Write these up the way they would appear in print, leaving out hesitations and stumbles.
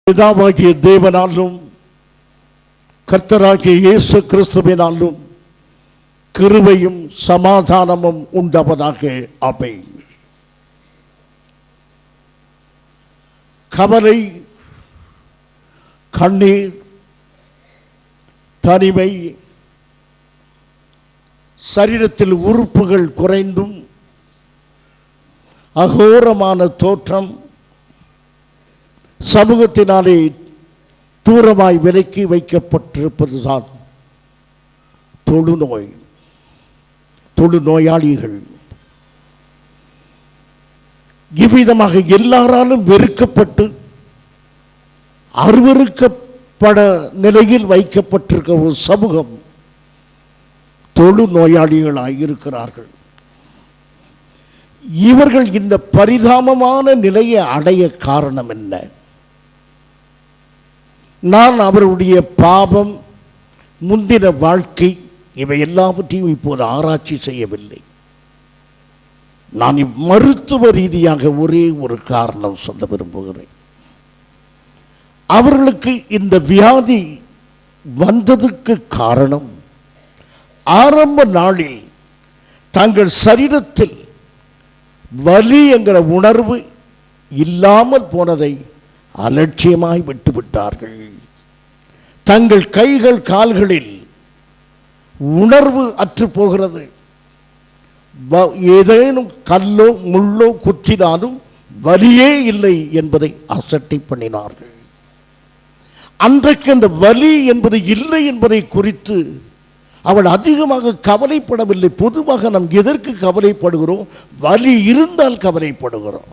பிதாவாகிய தேவனாலும் கர்த்தராகிய இயேசு கிறிஸ்துவினாலும் கிருபையும் சமாதானமும் உண்டாவதாக. ஆமென். கவலை, கண்ணீர், தனிமை, சரீரத்தில் உறுப்புகள் குறைந்தும் அகோரமான தோற்றம், சமூகத்தினாலே தூரமாய் விலக்கி வைக்கப்பட்டிருப்பதுதான் தொழுநோய். தொழுநோயாளிகள் இவ்விதமாக எல்லாராலும் வெறுக்கப்பட்டு அருவருக்கப்பட நிலையில் வைக்கப்பட்டிருக்க ஒரு சமூகம் தொழுநோயாளிகளாக இருக்கிறார்கள். இவர்கள் இந்த பரிதாபமான நிலையை அடைய காரணம் என்ன? நான் அவருடைய பாவம், முந்தின வாழ்க்கை, இவை எல்லாவற்றையும் இப்போது ஆராய்ச்சி செய்யவில்லை. நான் மருத்துவ ரீதியாக ஒரே ஒரு காரணம் சொல்ல விரும்புகிறேன். அவர்களுக்கு இந்த வியாதி வந்ததுக்கு காரணம் ஆரம்ப நாளில் தங்கள் சரீரத்தில் வலி என்கிற உணர்வு இல்லாமல் போனதை அலட்சியமாய் விட்டுவிட்டார்கள். தங்கள் கைகள் கால்களில் உணர்வு அற்று போகிறது. ஏதேனும் கல்லோ முள்ளோ குத்தினாலும் வலியே இல்லை என்பதை அசட்டை பண்ணினார்கள். அன்றைக்கு அந்த வலி என்பது இல்லை என்பதை குறித்து அவள் அதிகமாக கவலைப்படவில்லை. பொதுவாக நாம் எதற்கு கவலைப்படுகிறோம்? வலி இருந்தால் கவலைப்படுகிறோம்.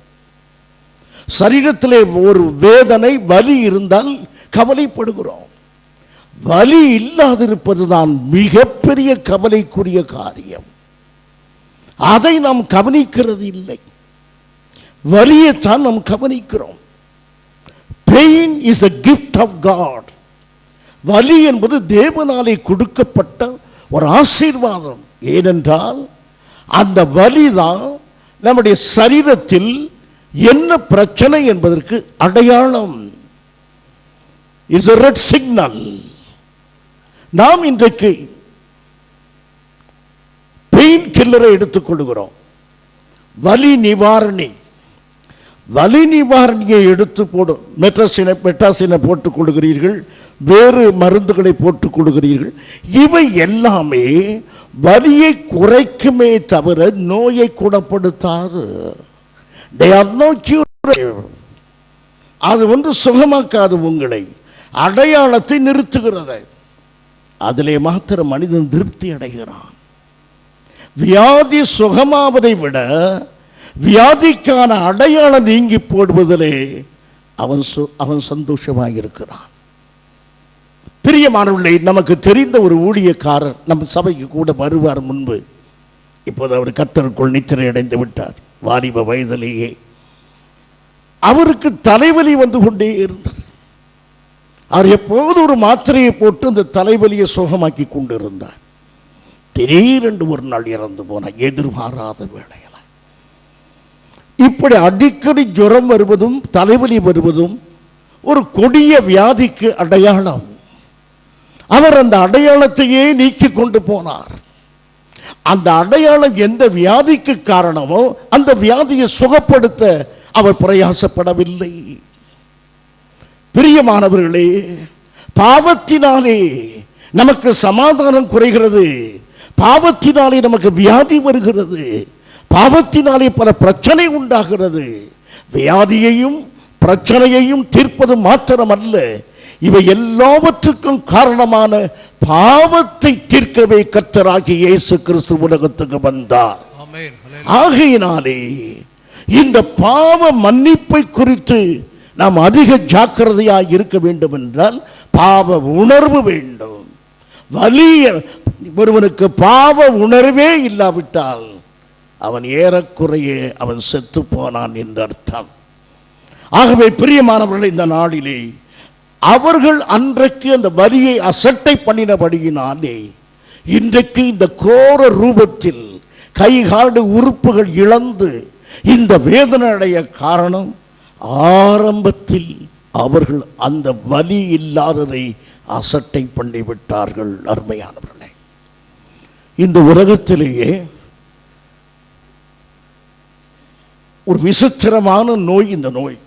சரீரத்திலே ஒரு வேதனை, வலி இருந்தால் கவலைப்படுகிறோம். வலி இல்லாதிருப்பதுதான் மிகப்பெரிய கவலைக்குரிய காரியம். அதை நாம் கவனிக்கிறது இல்லை. வலியைத்தான் நாம் கவனிக்கிறோம். Pain is a gift of God. வலி என்பது தேவனாலே கொடுக்கப்பட்ட ஒரு ஆசீர்வாதம். ஏனென்றால் அந்த வலிதான் நம்முடைய சரீரத்தில் என்ன பிரச்சனை என்பதற்கு அடையாளம். Is a red signal. நாம் இன்றைக்கு பெயின் கில்லரை எடுத்துக்கொள்கிறோம். வலி நிவாரணி. வலி நிவாரணியை எடுத்து போடும். மெட்டாசினை போட்டுக் கொள்கிறீர்கள், வேறு மருந்துகளை போட்டுக் கொள்கிறீர்கள். இவை எல்லாமே வலியை குறைக்குமே தவிர நோயை குணப்படுத்தாது. They are no cure. அது ஒன்று சுகமாக்காது. உங்களை அடையாளத்தை நிறுத்துகிறது. அதிலே மாத்திரம் மனிதன் திருப்தி அடைகிறான். வியாதி சுகமாவதை விட வியாதிக்கான அடையாளம் நீங்கி போடுவதிலே அவன் சந்தோஷமாக இருக்கிறான். பிரியமானவர்களே, நமக்கு தெரிந்த ஒரு ஊழியக்காரர் நம் சபைக்கு கூட வருவார். முன்பு இப்போது அவர் கர்த்தருக்குள் நித்திரை அடைந்து விட்டார். வாலிப வயதிலேயே அவருக்கு தலைவலி வந்து கொண்டே இருந்தது. அவர் எப்போது ஒரு மாத்திரையை போட்டு அந்த தலைவலியை சுகமாக்கி கொண்டு இருந்தார். திடீரென்று ஒரு நாள் இறந்து போனார். எதிர்பாராத வேளையில் இப்படி அடிக்கடி ஜுரம் வருவதும் தலைவலி வருவதும் ஒரு கொடிய வியாதிக்கு அடையாளம். அவர் அந்த அடையாளத்தையே நீக்கி கொண்டு போனார். அந்த அடையாளம் எந்த வியாதிக்கு காரணமோ அந்த வியாதியை சுகப்படுத்த அவர் பிரயாசப்படவில்லை. பிரியமானவர்களே, பாவத்தினாலே நமக்கு சமாதானம் குறைகிறது. பாவத்தினாலே நமக்கு வியாதி வருகிறது. பாவத்தினாலே பல பிரச்சனை உண்டாகிறது. வியாதியையும் பிரச்சனையையும் தீர்ப்பது மாத்திரமல்ல, இவை எல்லாவற்றுக்கும் காரணமான பாவத்தை தீர்க்கவே கர்த்தராகிய இயேசு கிறிஸ்து உலகத்துக்கு வந்தார். ஆகையினாலே இந்த பாவ மன்னிப்பை குறித்து நாம் அதிக ஜாக்கிரதையாக இருக்க வேண்டும். என்றால் பாவ உணர்வு வேண்டும். வலிய ஒருவனுக்கு பாவ உணர்வே இல்லாவிட்டால் அவன் ஏறக்குறைய அவன் செத்து போனான் என்று அர்த்தம். ஆகவே பிரியமானவர்கள், இந்த நாளிலே அவர்கள் அன்றைக்கு அந்த வலியை அசட்டை பண்ணினபடியினாலே இன்றைக்கு இந்த கோர ரூபத்தில் கைகாடு உறுப்புகள் இழந்து இந்த வேதனை அடைய காரணம் ஆரம்பத்தில் அவர்கள் அந்த வலி இல்லாததை அசட்டை பண்ணிவிட்டார்கள். அருமையானவர்களே, இந்த உலகத்திலேயே ஒரு விசித்திரமான நோய் இந்த நோய்.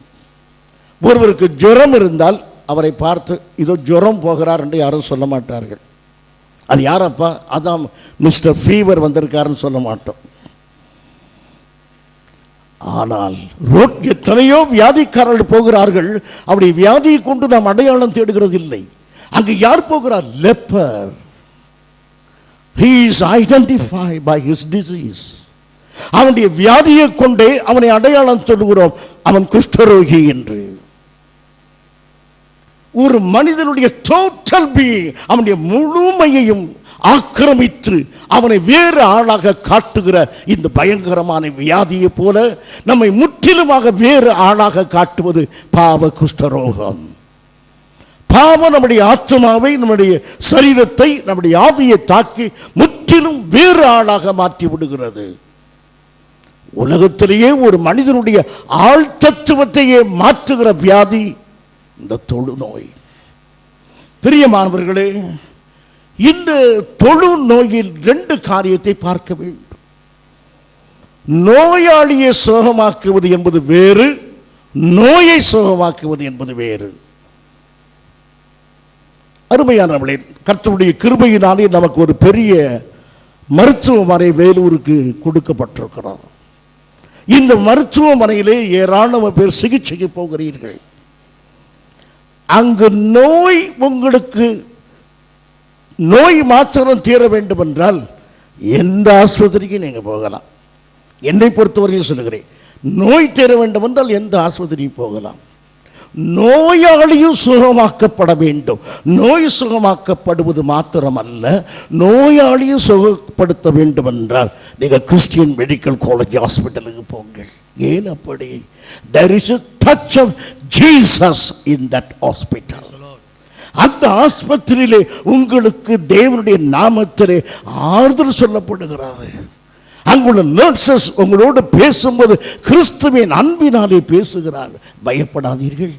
ஒருவருக்கு ஜுரம் இருந்தால் அவரை பார்த்து இதோ ஜுரம் போகிறார் என்று யாரும் சொல்ல மாட்டார்கள். அது யாரப்பா? அதான் மிஸ்டர் ஃபீவர் வந்திருக்காருன்னு சொல்ல மாட்டோம். ஆனால் எத்தனையோ வியாதிக்காரர்கள் போகிறார்கள். அப்படி வியாதியை கொண்டு நாம் அடையாளம் தேடுகிறது இல்லை. அங்கு யார் போகிறார்? Leper. He is identified by his disease. அவனுடைய வியாதியை கொண்டே அவனை அடையாளம் சொல்கிறோம், அவன் குஷ்டரோகி என்று. ஒரு மனிதனுடைய டோட்டல் பீயிங், அவனுடைய முழுமையையும் ஆக்கிரமித்து அவனை வேறு ஆளாக காட்டுகிற இந்த பயங்கரமான வியாதியை போல நம்மை முற்றிலுமாக வேறு ஆளாக காட்டுவது பாவ குஷ்டரோகம். பாவம் நம்முடைய ஆத்மாவை, நம்முடைய சரீரத்தை, நம்முடைய ஆவியை தாக்கி முற்றிலும் வேறு ஆளாக மாற்றி விடுகிறது. உலகத்திலேயே ஒரு மனிதனுடைய ஆள் தத்துவத்தையே மாற்றுகிற வியாதி இந்த தொழுநோய். பிரியமானவர்களே, இந்த தொழுநோயில் 2 காரியத்தை பார்க்க வேண்டும். நோயாளியை சுகமாக்குவது என்பது வேறு, நோயை சுகமாக்குவது என்பது வேறு. அருமையானவர்களே, கர்த்தருடைய கிருபையினாலே நமக்கு ஒரு பெரிய மருத்துவமனை வேலூருக்கு கொடுக்கப்பட்டிருக்கிறது. இந்த மருத்துவமனையிலே ஏராளமான பேர் சிகிச்சைக்கு போகிறீர்கள். அங்கு உங்களுக்கு நோய் மாத்திரம் தீர வேண்டும் என்றால் எந்த ஆஸ்பத்திரிக்கு நீங்கள் போகலாம். என்னை பொறுத்தவரையும் சொல்லுகிறேன், நோய் தீர வேண்டும் என்றால் எந்த ஆஸ்பத்திரிக்கு போகலாம். நோயாளியும் சுகமாக்கப்பட வேண்டும். நோய் சுகமாக்கப்படுவது மாத்திரமல்ல, நோயாளியும் சுகப்படுத்த வேண்டும் என்றால் நீங்கள் கிறிஸ்டியன் மெடிக்கல் காலேஜ் ஹாஸ்பிட்டலுக்கு போங்கள். ஏன் அப்படி? there is a touch of Jesus in that hospital. அந்த ஆஸ்பத்திரியிலே உங்களுக்கு தேவனுடைய நாமத்திலே ஆறுதல் சொல்லப்படுகிறது. அங்குள்ள நர்சஸ் உங்களோடு பேசும்போது கிறிஸ்துவின் அன்பினாலே பேசுகிறார். பயப்படாதீர்கள்,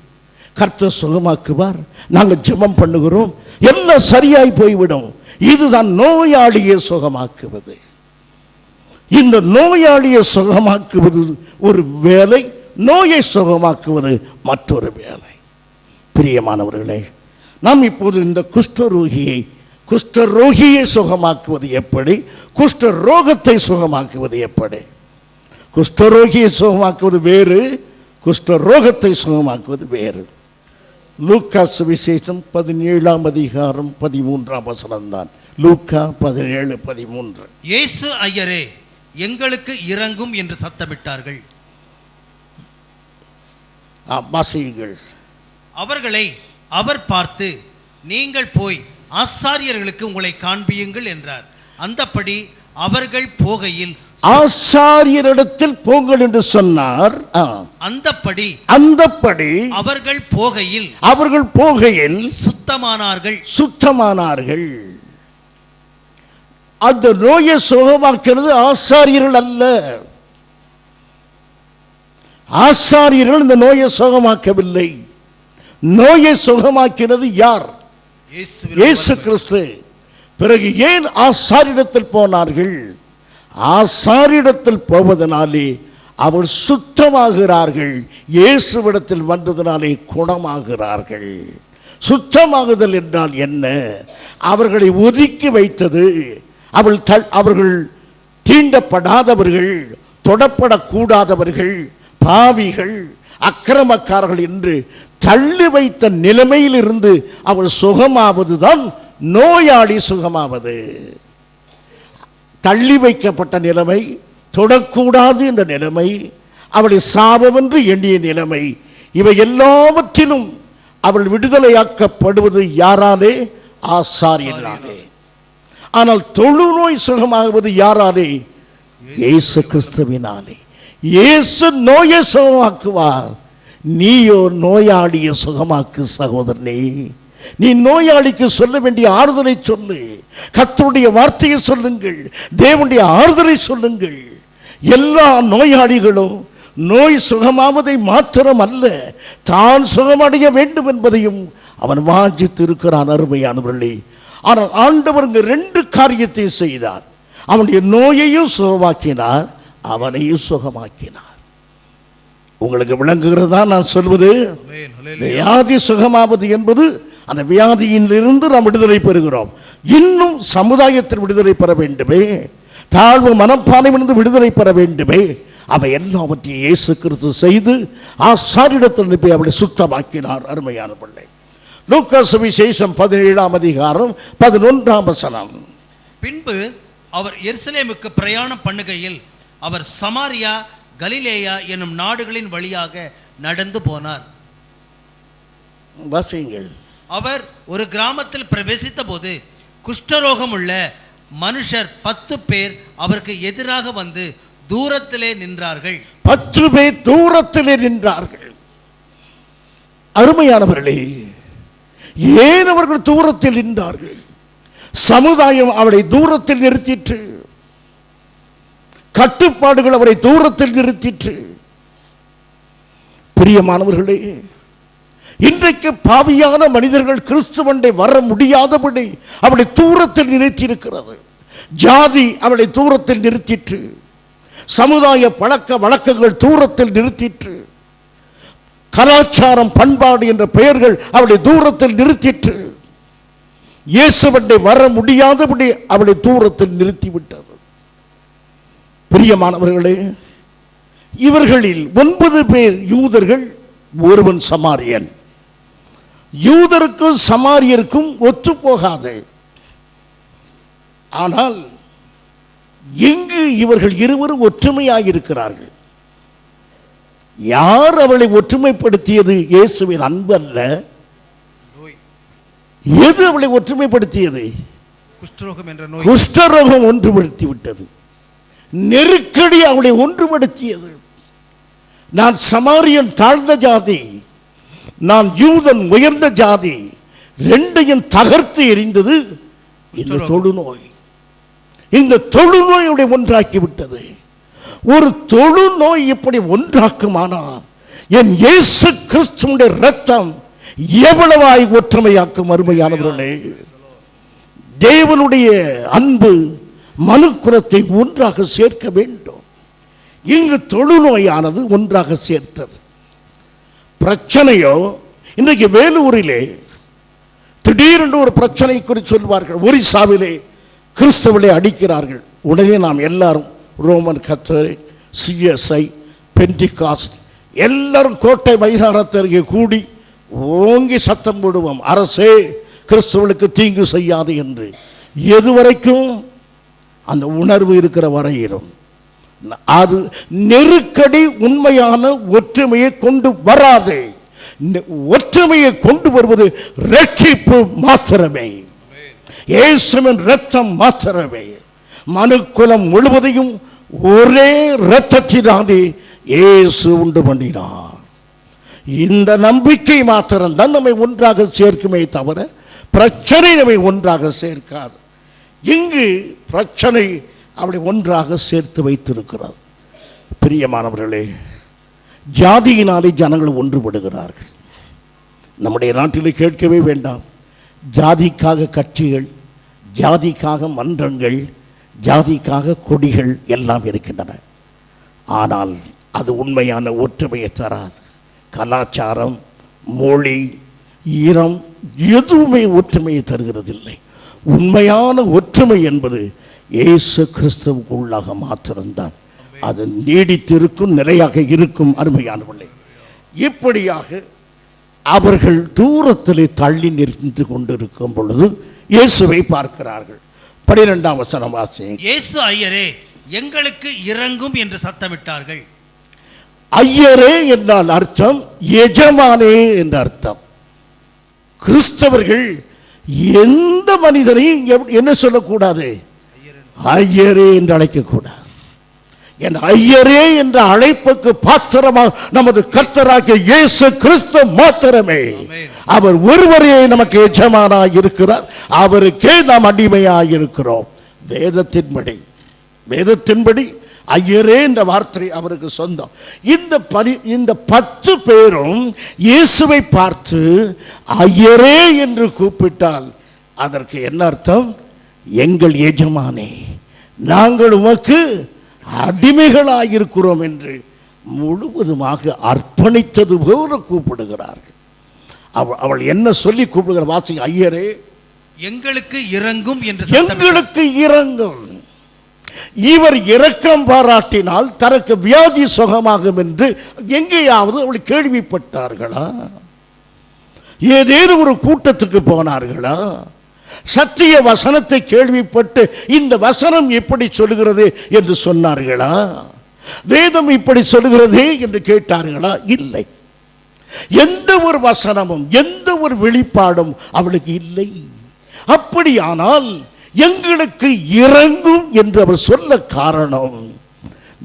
கர்த்தர் சுகமாக்குவார், நாங்கள் ஜெபம் பண்ணுகிறோம், எல்லாம் சரியாய் போய்விடும். இதுதான் நோயாளியை சுகமாக்குவது. இந்த நோயாளியை சுகமாக்குவது ஒரு வேலை, நோயை சுகமாக்குவது மற்றொரு வேலை. பிரியமானவர்களே, நாம் இப்போது இந்த குஷ்டரோகியை சுகமாக்குவது எப்படி, குஷ்டரோகத்தை சுகமாக்குவது எப்படி? குஷ்டரோகியை சுகமாக்குவது வேறு, குஷ்டரோகத்தை சுகமாக்குவது வேறு. லூக்கா சுவிசேஷம் 17ஆம் அதிகாரம் 13ஆம் வசனம் தான். லூக்கா 17:13. இயேசு ஐயரே, எங்களுக்கு இரங்கும் என்று சத்தமிட்டார்கள். வாசியுங்கள். அவர்களை அவர் பார்த்து, நீங்கள் போய் ஆசாரியர்களுக்கு உங்களை காண்பியுங்கள் என்றார். அந்தப்படி அவர்கள் போகையில், ஆசாரியரிடத்தில் போங்கள் என்று சொன்னார். அந்தப்படி அவர்கள் போகையில் சுத்தமானார்கள். அந்த நோயை சுகமாக்கிறது ஆசாரியர்கள் அல்ல. ஆசாரியர்கள் இந்த நோயை சுகமாக்கவில்லை. நோயை சுகமாக்கிறது யார்? இயேசு கிறிஸ்து. பிறகு ஏன் ஆசாரியரிடத்தில் போனார்கள்? ஆசாரியரிடத்தில் போவதனாலே அவர் சுத்தமாகிறார்கள். இயேசுவிடத்தில் வந்ததனாலே குணமாகிறார்கள். சுத்தமாகுதல் என்றால் என்ன? அவர்களை ஒதுக்கி வைத்தது, அவர்கள் தீண்டப்படாதவர்கள், தொடப்படக்கூடாதவர்கள், பாவிகள், அக்கிரமக்காரர்கள் என்று தள்ளி வைத்த நிலைமையில் இருந்து அவள் சுகமாவதுதான் நோயாளி சுகமாவது. தள்ளி வைக்கப்பட்ட நிலைமை, தொடக்கூடாது என்ற நிலைமை, அவளை சாபம் என்று எண்ணிய நிலைமை, இவை எல்லாவற்றிலும் அவள் விடுதலையாக்கப்படுவது யாராலே? ஆசாரியனாலே. ஆனால் தொழுநோய் சுகமாகுவது யாராலே? இயேசு கிறிஸ்துவினாலே. இயேசு நோயை சுகமாக்குவார். நீயோ நோயாளியை சுகமாக்கு சகோதரனே. நீ நோயாளிக்கு சொல்ல வேண்டிய ஆறுதலை சொல்லு. கர்த்தருடைய வார்த்தையை சொல்லுங்கள், தேவனுடைய ஆறுதலை சொல்லுங்கள். எல்லா நோயாளிகளும் நோய் சுகமாவதை மாத்திரம் அல்ல, தான் சுகமடைய வேண்டும் என்பதையும் அவன் வாஞ்சித்து இருக்கிறான். அருமையானவர்களே, ஆனால் ஆண்டவர் இங்கு 2 காரியத்தை செய்தார். அவனுடைய நோயையும் சுகமாக்கினார், அவனையும் சுகமாக்கினார். உங்களுக்கு விளங்குகிறதா நான் சொல்வது? வியாதி சுகமாவது என்பது அந்த வியாதியிலிருந்து நாம் விடுதலை பெறுகிறோம். இன்னும் சமுதாயத்தில் விடுதலை பெற வேண்டுமே, தாழ்வு மனப்பான்மையிலிருந்து விடுதலை பெற வேண்டுமே, அவை எல்லாவற்றையும் இயேசு கிறிஸ்து செய்து ஆசாரியரிடத்தில் அனுப்பி அவளை சுத்தமாக்கினார். அருமையான பிள்ளை, லூக்கா சுவிசேஷம் 17ஆம் அதிகாரம் 11ஆம் வசனம். பின்பு அவர் எருசலேமுக்கு பிரயாணம் பண்ணுகையில் அவர் சமாரியா கலிலேயா என்னும் நாடுகளின் வழியாக நடந்து போனார். வாசியுங்கள். அவர் ஒரு கிராமத்தில் பிரவேசித்த போது குஷ்டரோகம் உள்ள மனுஷர் 10 பேர் அவருக்கு எதிராக வந்து தூரத்திலே நின்றார்கள். 10 பேர் தூரத்திலே நின்றார்கள். அருமையானவர்களே, ஏன் அவர்கள் தூரத்தில் நின்றார்கள்? சமுதாயம் அவரை தூரத்தில் நிறுத்திற்று, கட்டுப்பாடுகள் அவரை தூரத்தில் நிறுத்திற்று. பிரியமானவர்களே, இன்றைக்கு பாவியான மனிதர்கள் கிறிஸ்துவண்டை வர முடியாதபடி அவளை தூரத்தில் நிறுத்தியிருக்கிறது. ஜாதி அவளை தூரத்தில் நிறுத்திற்று, சமுதாய பழக்க வழக்கங்கள் தூரத்தில் நிறுத்திற்று, கலாச்சாரம் பண்பாடு என்ற பெயர்கள் அவளை தூரத்தில் நிறுத்திற்று. இயேசுவண்டை வர முடியாதபடி அவளை தூரத்தில் நிறுத்திவிட்டது. பிரியமானவர்களே, இவர்களில் 9 பேர் யூதர்கள், ஒருவன் சமாரியன். யூதருக்கும் சமாரியருக்கும் ஒத்து போகாது. ஆனால் எங்கு இவர்கள் இருவரும் ஒற்றுமையாக இருக்கிறார்கள். யார் அவளை ஒற்றுமைப்படுத்தியது? இயேசுவின் அன்பு அல்ல. எது அவளை ஒற்றுமைப்படுத்தியது? குஷ்டரோகம் என்ற நோய். குஷ்டரோகம் ஒன்றுபடுத்தி விட்டது. நெருக்கடி அவளை ஒன்றுபடுத்தியது. நான் சமாரியன் தாழ்ந்த ஜாதி, நான் யூதன் உயர்ந்த ஜாதி, 2ஐயும் தகர்த்து எறிந்தது இந்த தொழுநோய். இந்த தொழுநோயுடைய ஒன்றாக்கி விட்டது. ஒரு தொழுநோய் இப்படி ஒன்றாக்குமானா என் இயேசு கிறிஸ்துவின் இரத்தம் எவ்வளவாய் ஒற்றுமையாக்கும். அருமையானவர்களே, தேவனுடைய அன்பு மனுக்குலத்தை ஒன்றாக சேர்க்க வேண்டும். இங்கு தொழுநோயானது ஒன்றாக சேர்த்தது. பிரச்சனையோ இன்றைக்கு வேலூரிலே திடீரென்று ஒரு பிரச்சனை குறித்து சொல்வார்கள். ஒரிசாவிலே கிறிஸ்தவர்களை அடிக்கிறார்கள். உடனே நாம் எல்லாரும் ரோமன் கத்தோலிக், சிஎஸ்ஐ, பென்டிகாஸ்ட் எல்லாரும் கோட்டை மைதானத்திற்கு கூடி ஓங்கி சத்தம் போடுவோம், அரசே கிறிஸ்தவர்களுக்கு தீங்கு செய்யாது என்று. எதுவரைக்கும்? அந்த உணர்வு இருக்கிற வரையிலும். அது நெருக்கடி உண்மையான ஒற்றுமையை கொண்டு வராது. ஒற்றுமையை கொண்டு வருவது ரட்சிப்பு மாத்திரமே, இயேசுவின் இரத்தம் மாத்திரமே. மனுக்குலம் முழுவதையும் ஒரே இரத்தத்தினாலே இயேசு உண்டு பண்ணினார். இந்த நம்பிக்கை மாத்திரம்தான் நம்மை ஒன்றாக சேர்க்குமே தவிர பிரச்சனை நம்மை ஒன்றாக சேர்க்காது. இங்கு பிரச்சனை அவளை ஒன்றாக சேர்த்து வைத்திருக்கிறார். பிரியமானவர்களே, ஜாதியினாலே ஜனங்கள் ஒன்றுபடுகிறார்கள். நம்முடைய நாட்டிலே கேட்கவே வேண்டாம். ஜாதிக்காக கட்சிகள், ஜாதிக்காக மன்றங்கள், ஜாதிக்காக கொடிகள் எல்லாம் இருக்கின்றன. ஆனால் அது உண்மையான ஒற்றுமையை தராது. கலாச்சாரம், மொழி, ஈரம் எதுவுமே ஒற்றுமையை தருகிறதில்லை. உண்மையான ஒற்றுமை என்பது இயேசு கிறிஸ்துவுக்குள்ளாக மாத்திரம்தான். அது நீடித்திருக்கும், நிலையாக இருக்கும். அருமையானவர்களே, இப்படியாக அவர்கள் தூரத்திலே தள்ளி நின்று கொண்டிருக்கும் பொழுது இயேசுவை பார்க்கிறார்கள். 12ஆம் வசனம் வாசிங்க. இயேசு ஐயரே எங்களுக்கு இறங்கும் என்று சத்தமிட்டார்கள். ஐயரே என்றால் அர்த்தம் எஜமானே என்ற அர்த்தம். கிறிஸ்தவர்கள் எந்த மனிதனையும் என்ன சொல்லக்கூடாது? ஐயரே என்று அழைக்கக்கூடாது. என் ஐயரே என்ற அழைப்புக்கு பாத்திரமாக நமது கர்த்தராகிய இயேசு கிறிஸ்து மாத்திரமே. அவர் ஒருவரே நமக்கு எஜமானாய் இருக்கிறார். அவருக்கே நாம் அடிமையாய் இருக்கிறோம். வேதத்தின்படி ஐயரே என்ற வார்த்தை அவருக்கு சொந்தம். இந்த 10 பேரும் இயேசுவை பார்த்து ஐயரே என்று கூப்பிட்டால் அதற்கு என்ன அர்த்தம்? எங்கள் எஜமானே, நாங்கள் உமக்கு அடிமைகளாயிருக்கிறோம் என்று முழுவதுமாக அர்ப்பணித்தது போல கூப்பிடுகிறார்கள். அவள் என்ன சொல்லி கூப்பிடுகிற வாசி? ஐயரே எங்களுக்கு இறங்கும் என்று. எங்களுக்கு இறங்கும். இவர் இரக்கம் பாராட்டினால் தனக்கு வியாதி சுகமாகும் என்று எங்கேயாவது அவள் கேள்விப்பட்டார்களா? ஏதேனும் ஒரு கூட்டத்துக்கு போனார்களா? சத்திய வசனத்தை கேள்விப்பட்டு இந்த வசனம் எப்படி சொல்லுகிறது என்று சொன்னார்களா? வேதம் இப்படி சொல்லுகிறது என்று கேட்டார்களா? இல்லை. எந்த ஒரு வசனமும் எந்த ஒரு வெளிப்பாடும் அவளுக்கு இல்லை. அப்படியானால் எங்களுக்கு இறங்கும் என்று அவர் சொல்ல காரணம்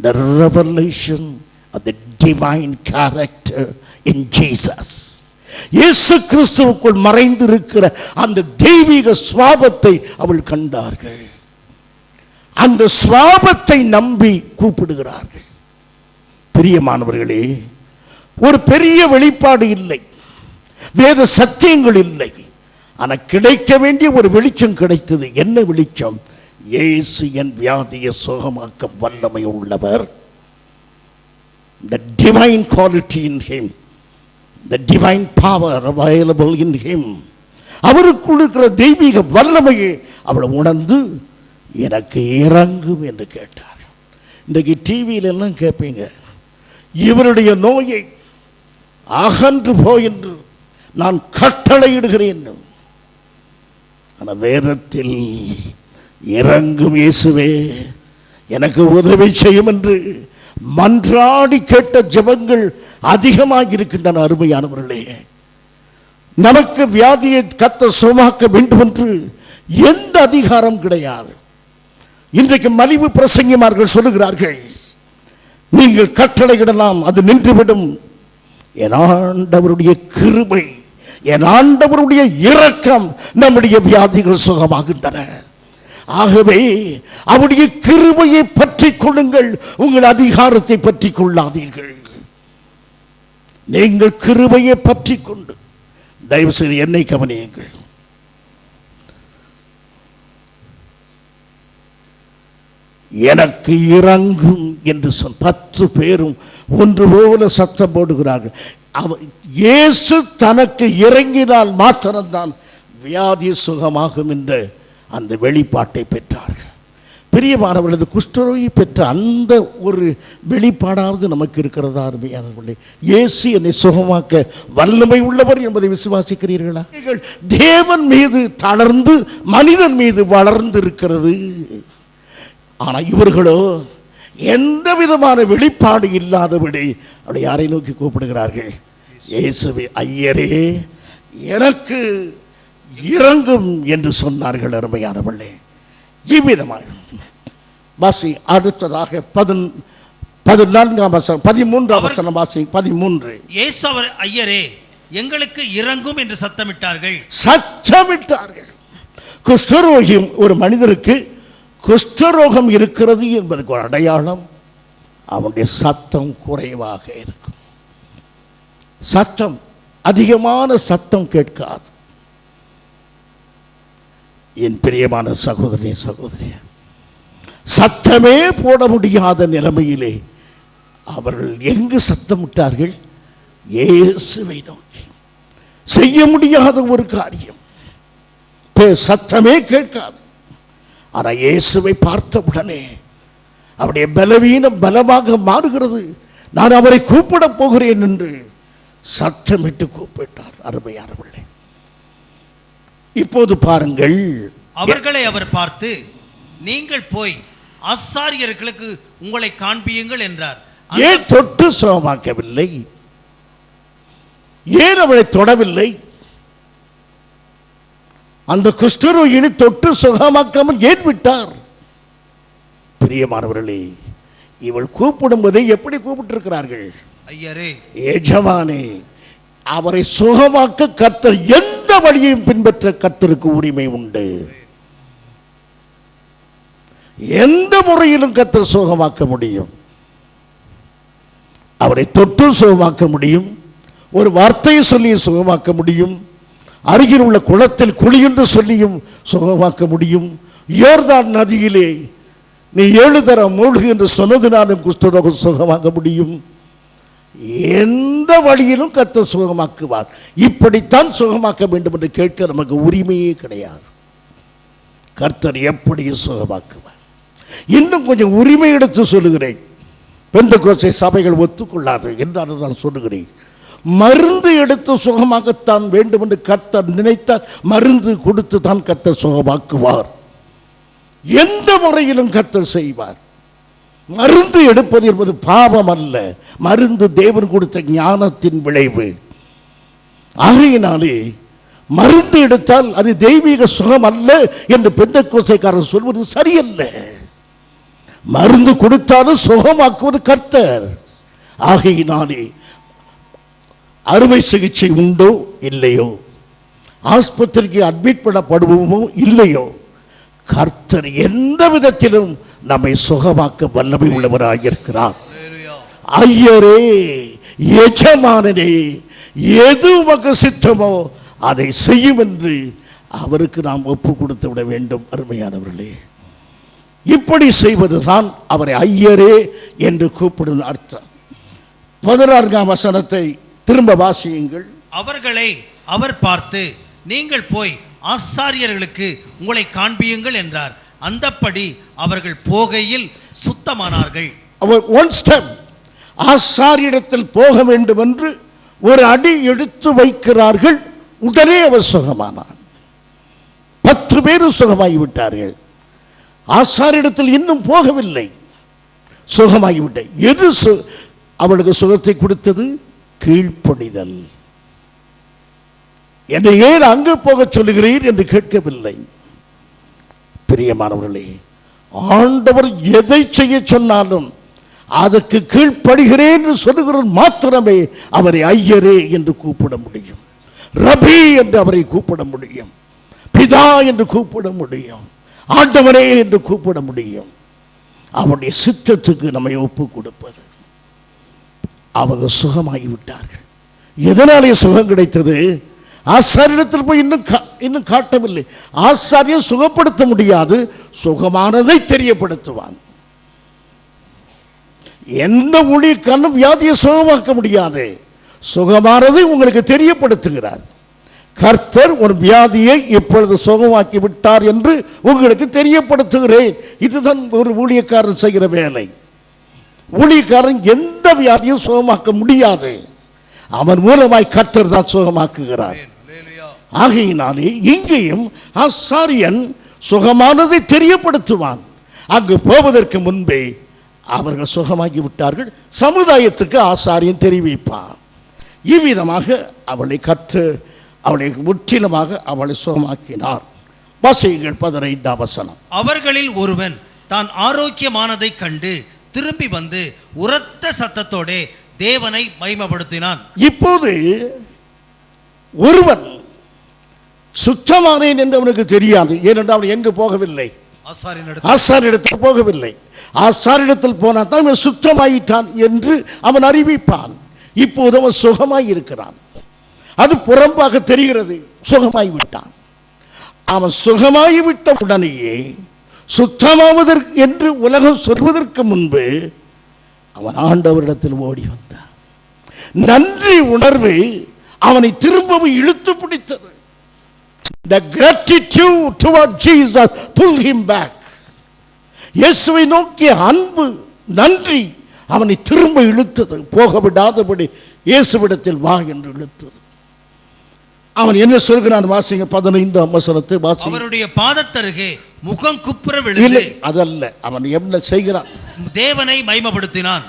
the revelation of the divine character in Jesus. இயேசு கிறிஸ்துவுக்குள் மறைந்திருக்கிற அந்த தெய்வீக சுவாபத்தை அவள் கண்டார்கள். அந்த சுவாபத்தை நம்பி கூப்பிடுகிறார்கள். பிரியமானவர்களே, ஒரு பெரிய வெளிப்பாடு இல்லை, வேத சத்தியங்கள் இல்லை, ஆனால் கிடைக்க வேண்டிய ஒரு வெளிச்சம் கிடைத்தது. என்ன வெளிச்சம்? இயேசு என் வியாதியை சுகமாக்க வல்லமை உள்ளவர். The divine quality in him, the divine power available in him. அவருக்குள் இருக்கிற தெய்வீக வல்லமையை அவளை உணர்ந்து எனக்கு இறங்கும் என்று கேட்டார். இன்றைக்கு டிவியில எல்லாம் கேட்பீங்க, இவருடைய நோயை அகன்று போய் என்று நான் கட்டளையிடுகிறேன். ஆனால் வேதத்தில் இறங்கும் இயேசுவே எனக்கு உதவி செய்யும் என்று மன்றாடி கேட்ட ஜெபங்கள் அதிகமாக இருக்கின்றன. அருமையானவர்களே, நமக்கு வியாதியை கர்த்தர் சுகமாக்க வேண்டும் என்று எந்த அதிகாரம் கிடையாது. இன்றைக்கு மலிவு பிரசங்கிமார்கள் சொல்லுகிறார்கள், நீங்கள் கட்டளையிடலாம், அது நின்றுவிடும். என் ஆண்டவருடைய கிருபை, என் ஆண்டவருடைய இரக்கம் நம்முடைய வியாதிகள் சுகமாகின்றன. ஆகவே அவருடைய கிருபையை பற்றி கொள்ளுங்கள், உங்கள் அதிகாரத்தை பற்றி கொள்ளாதீர்கள். நீங்கள் கிருபையை பற்றி கொண்டு தயவு செய்து என்னை கவனியுங்கள். எனக்கு இறங்கும் என்று சொல் 10 பேரும் ஒன்று போல சத்தம் போடுகிறார்கள். இயேசு தனக்கு இறங்கினால் மாத்திரம்தான் வியாதி சுகமாகும் என்ற அந்த வெளிப்பாட்டை பெற்றார்கள். பிரியமானவர்களது குஷ்டரோகி பெற்ற அந்த ஒரு வெளிப்பாடாவது நமக்கு இருக்கிறதா? அருமையானவர்களே, இயேசு என்னை சுகமாக்க வல்லமை உள்ளவர் என்பதை விசுவாசிக்கிறீர்களா? தேவன் மீது தளர்ந்து மனிதன் மீது வளர்ந்து இருக்கிறது. ஆனால் இவர்களோ எந்த விதமான வெளிப்பாடு இல்லாதபடி அப்படி யாரை நோக்கி கூப்பிடுகிறார்கள்? இயேசுவே, ஐயரே எனக்கு இறங்கும் என்று சொன்னார்கள். அருமையானவர்களே, இவ்விதமாக வாசி. அடுத்ததாக 14ஆம் வசனம், 13ஆம் வசனம் வாசி. 13. இயேசு அவர் ஐயரே எங்களுக்கு இறங்கும் என்று சத்தமிட்டார்கள். குஷ்டரோகி ஒரு மனிதருக்கு குஷ்டரோகம் இருக்கிறது என்பதற்கு ஒரு அடையாளம் அவனுடைய சத்தம் குறைவாக இருக்கும். சத்தம், அதிகமான சத்தம் கேட்காது. என் பிரியமான சகோதரி சகோதரி, சத்தமே போட முடியாத நிலைமையிலே அவர்கள் எங்கு சத்தமிட்டார்கள்? இயேசுவை நோக்கி. செய்ய முடியாத ஒரு காரியம், சத்தமே கேட்காது. ஆனால் இயேசுவை பார்த்தவுடனே அவருடைய பலவீனம் பலமாக மாறுகிறது. நான் அவரை கூப்பிட போகிறேன் என்று சத்தமிட்டு கூப்பிட்டார். அருமையானவர்களே, இப்போது பாருங்கள், அவர்களை அவர் பார்த்து நீங்கள் போய் ஆசாரியர்களுக்கு உங்களை காண்பியுங்கள் என்றார். ஏன் தொட்டு சுகமாக்கவில்லை? ஏன் அவளை தொடவில்லை? அந்த குஷ்டரோகியை தொட்டு சுகமாக்காமல் ஏன் விட்டார்? பிரியமானவர்களே, இவள் கூப்பிடும்போதை எப்படி கூப்பிட்டிருக்கிறார்கள்? ஐயரே, எஜமானே. அவரை சுகமாக்க கர்த்தர் எந்த வழியையும் பின்பற்ற கர்த்தருக்கு உரிமை உண்டு. எந்த முறையிலும் கர்த்தர் சுகமாக்க முடியும். அவரை தொட்டு சுகமாக்க முடியும், ஒரு வார்த்தையை சொல்லி சுகமாக்க முடியும், அருகில் உள்ள குளத்தில் குளியென்று சொல்லியும் சுகமாக்க முடியும். யோர்தான் நதியிலே நீ 7 தரம் மூழ்கு என்று சொன்னதினாலும் குஷ்டரோகம் சுகமாக்க முடியும். எந்த வழியிலும் கர்த்தர் சுகமாக்குவார். இப்படித்தான் சுகமாக்க வேண்டும் என்று கேட்க நமக்கு உரிமையே கிடையாது. கர்த்தர் எப்படி சுகமாக்குவார்? இன்னும் கொஞ்சம் உரிமை எடுத்து சொல்லுகிறேன். பெந்தெகோஸ்தே சபைகள் ஒத்துக்கொள்ளாது என்றாலும் நான் சொல்லுகிறேன். மருந்து எடுத்து சுகமாகத்தான் வேண்டும் என்று கர்த்தர் நினைத்தால் மருந்து கொடுத்து தான் கர்த்தர் சுகமாக்குவார். எந்த முறையிலும் கர்த்தர் செய்வார். மருந்து எடுப்பது என்பது பாவம் அல்ல, மருந்து தேவன் கொடுத்த ஞானத்தின் விளைவு. ஆகையினாலே மருந்து எடுத்தால் அது தெய்வீக சுகம் அல்ல என்று பெந்தெகோஸ்தேக்காரர் சொல்வது சரியல்ல. மருந்து கொடுத்தாலும் சுகமாக்குவது கர்த்தர். ஆகையினாலே அறுவை சிகிச்சை உண்டோ இல்லையோ, ஆஸ்பத்திரிக்கு அட்மிட் பண்ணப்படுவோமோ இல்லையோ, கர்த்தர் எந்த விதத்திலும் நம்மை சுகமாக்க வல்லமை உள்ளவராக இருக்கிறார். ஐயரே, எஜமானனே, எது உமக்கு சித்தமோ அதை செய்யும் என்று அவருக்கு நாம் ஒப்பு கொடுத்து விட வேண்டும். அருமையானவர்களே, இப்படி செய்வதுதான் அவரை ஐயரே என்று கூப்பிடும் அர்த்தம். 14ஆம் வசனத்தை திரும்ப வாசியுங்கள். அவர்களை அவர் பார்த்து, நீங்கள் போய் ஆசாரியர்களுக்கு உங்களை காண்பியுங்கள் என்றார். அந்தப்படி அவர்கள் போகையில் சுத்தமானார்கள். அவர் ஒன் ஸ்டெப் ஆசாரியரிடத்தில் போக வேண்டும் என்று ஒரு அடி எடுத்து வைக்கிறார்கள். உடனே அவர் சுகமானார். 10 பேரும் சுகமாகிவிட்டார்கள். ஆசாரியரிடத்தில் இன்னும் போகவில்லை, சுகமாகிவிட்ட. எது அவளுக்கு சுகத்தை கொடுத்தது? கீழ்ப்படிதல். என்னை ஏன் அங்கு போக சொல்லுகிறீர் என்று கேட்கவில்லை. பிரியமானவர்களே, ஆண்டவர் எதை செய்ய சொன்னாலும் அதற்கு கீழ்ப்படுகிறேன் என்று சொல்லுகிறவர் மாத்திரமே அவரை ஐயரே என்று கூப்பிட முடியும், ரபி என்று அவரை கூப்பிட முடியும், பிதா என்று கூப்பிட முடியும், ஆண்டவரே என்று கூப்பிட முடியும். அவருடைய சித்தத்துக்கு நம்மை ஒப்பு கொடுப்பது. அவங்க சுகமாகிவிட்டார்கள். எதனாலே சுகம் கிடைத்தது? ஆசாரியத்தில் போய் இன்னும் காட்டவில்லை. ஆசாரியன் சுகப்படுத்த முடியாது, சுகமானதை தெரியப்படுத்துவான். எந்த ஊழியக்காரனும் வியாதியை சுகமாக்க முடியாது, சுகமானதை உங்களுக்கு தெரியப்படுத்துகிறார். கர்த்தர் ஒரு வியாதியை இப்பொழுது சுகமாக்கி விட்டார் என்று உங்களுக்கு தெரியப்படுத்துகிறேன். இதுதான் ஒரு ஊழியக்காரன் செய்கிற வேலை. ஊழியக்காரன் எந்த வியாதியும் சுகமாக்க முடியாது, அவன் மூலமாய் கர்த்தர் தான் சுகமாக்குகிறார். ஆகையினாலே இங்கேயும் ஆசாரியன் சுகமானதை தெரியப்படுத்துவான். அங்கு போவதற்கு முன்பே அவர்கள் சுகமாகி விட்டார்கள். சமுதாயத்துக்கு ஆசாரியன் தெரிவிப்பான். இவ்விதமாக அவளை கற்று அவளை முற்றிலுமாக அவளை சுகமாக்கினார். வாசியுங்கள் 15ஆம் வசனம். அவர்களில் ஒருவன் தான் ஆரோக்கியமானதை கண்டு திரும்பி வந்து உரத்த சத்தத்தோட தேவனை மகிமைப்படுத்தினான். இப்போது ஒருவன் சுத்தமானேன் என்று அவனுக்கு தெரியாது. ஏனென்றால் அவன் எங்கு போகவில்லை, ஆசாரியனிடத்தில் போகவில்லை. ஆசாரியனிடத்தில் போனால் தான் அவன் சுத்தமாயிட்டான் என்று அவன் அறிவிப்பான். இப்போது அவன் சுகமாய் இருக்கிறான். அது புறம்பாக தெரிகிறது, சுகமாய்விட்டான். அவன் சுகமாகிவிட்ட உடனேயே சுத்தமாவதற்கு என்று உலகம் சொல்வதற்கு முன்பு அவன் ஆண்டவரிடத்தில் ஓடி வந்தான். நன்றி உணர்வு அவனை திரும்பவும் இழுத்து பிடித்தது. The gratitude toward Jesus pulled him back. இயேசுவை நோக்கிய அன்பு, நன்றி அவனை திரும்ப இழுத்தது. போக விடாதபடி இயேசுவிடத்தில் வா என்று இழுத்தது. அவன் என்ன சொல்கிறான்? வாசிங்க 15ஆம் வசனத்தை வாசிங்க. அவருடைய பாதத்தருகே முகம் குப்புற விழுந்து, அதல்ல, அவன் என்ன செய்கிறான்? தேவனை மகிமைப்படுத்தினான்.